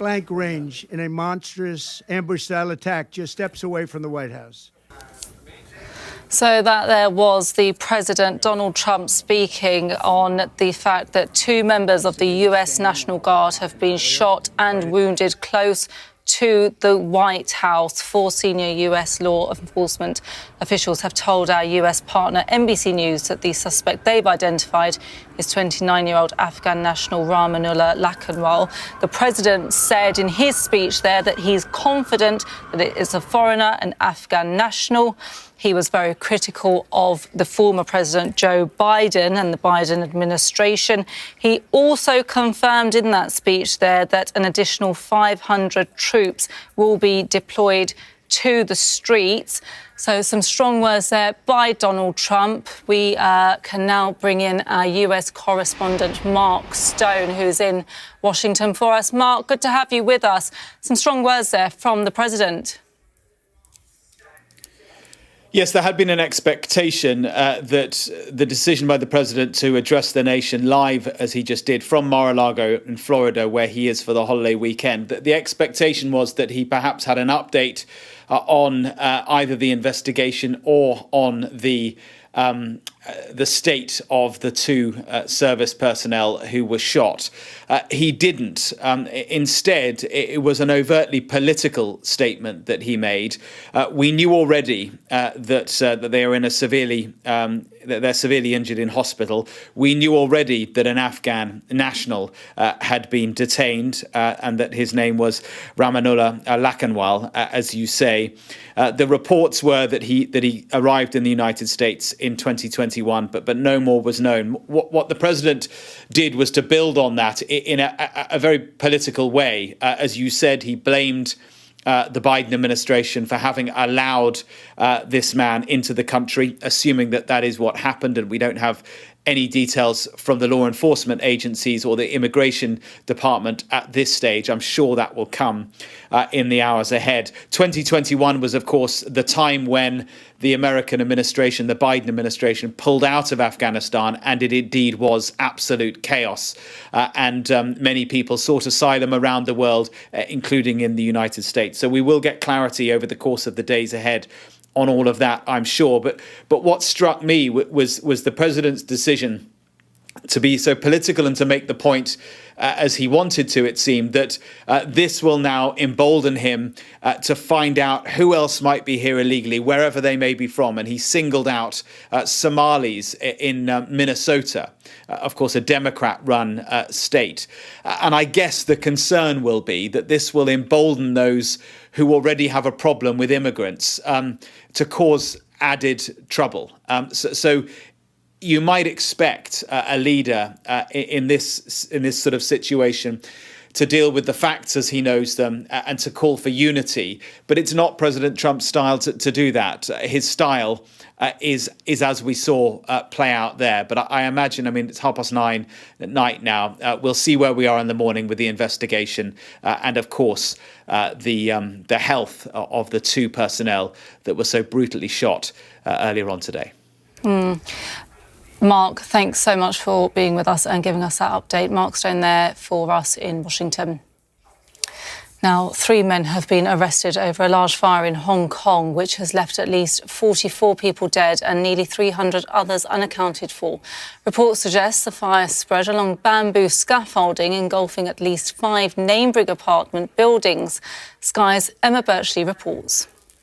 blank range in a monstrous ambush-style attack just steps away from the White House. So that there was the President Donald Trump speaking on the fact that 2 members of the US National Guard have been shot and wounded close to the White House. 4 senior US law enforcement officials have told our US partner NBC News that the suspect they've identified is 29-year-old Afghan national Rahmanullah Lakhanwal. The president said in his speech there that he's confident that it is a foreigner, an Afghan national. He was very critical of the former President Joe Biden and the Biden administration. He also confirmed in that speech there that an additional 500 troops will be deployed to the streets. So some strong words there by Donald Trump. We can now bring in our US correspondent, Mark Stone, who's in Washington for us. Mark, good to have you with us. Some strong words there from the president. Yes, there had been an expectation that the decision by the president to address the nation live, as he just did, from Mar-a-Lago in Florida, where he is for the holiday weekend, that the expectation was that he perhaps had an update on either the investigation or on the state of the 2 service personnel who were shot. He didn't. Instead, it was an overtly political statement that he made. We knew already that they are in a severely that they're severely injured in hospital. We knew already that an Afghan national had been detained and that his name was Rahmanullah Lakhanwal, as you say. The reports were that he arrived in the United States in 2021, but no more was known. What the president did was to build on that in a very political way. As you said, he blamed the Biden administration for having allowed this man into the country, assuming that that is what happened, and we don't have any details from the law enforcement agencies or the immigration department at this stage. I'm sure that will come in the hours ahead. 2021 was, of course, the time when the American administration, the Biden administration, pulled out of Afghanistan, and it indeed was absolute chaos. And many people sought asylum around the world, including in the United States. So we will get clarity over the course of the days ahead on all of that, I'm sure. But what struck me was the president's decision to be so political and to make the point, as he wanted to, it seemed, that this will now embolden him to find out who else might be here illegally, wherever they may be from. And he singled out Somalis in Minnesota, of course, a Democrat-run state. And I guess the concern will be that this will embolden those who already have a problem with immigrants to cause added trouble. So you might expect a leader in this sort of situation to deal with the facts as he knows them and to call for unity. But it's not President Trump's style to do that. His style is as we saw play out there. But I imagine, I mean, it's 9:30 at night now. We'll see where we are in the morning with the investigation and, of course, the health of the 2 personnel that were so brutally shot earlier on today. Mark, thanks so much for being with us and giving us that update. Mark Stone there for us in Washington. Now, 3 men have been arrested over a large fire in Hong Kong, which has left at least 44 people dead and nearly 300 others unaccounted for. Reports suggest the fire spread along bamboo scaffolding, engulfing at least 5 neighbouring apartment buildings. Sky's Emma Birchley reports.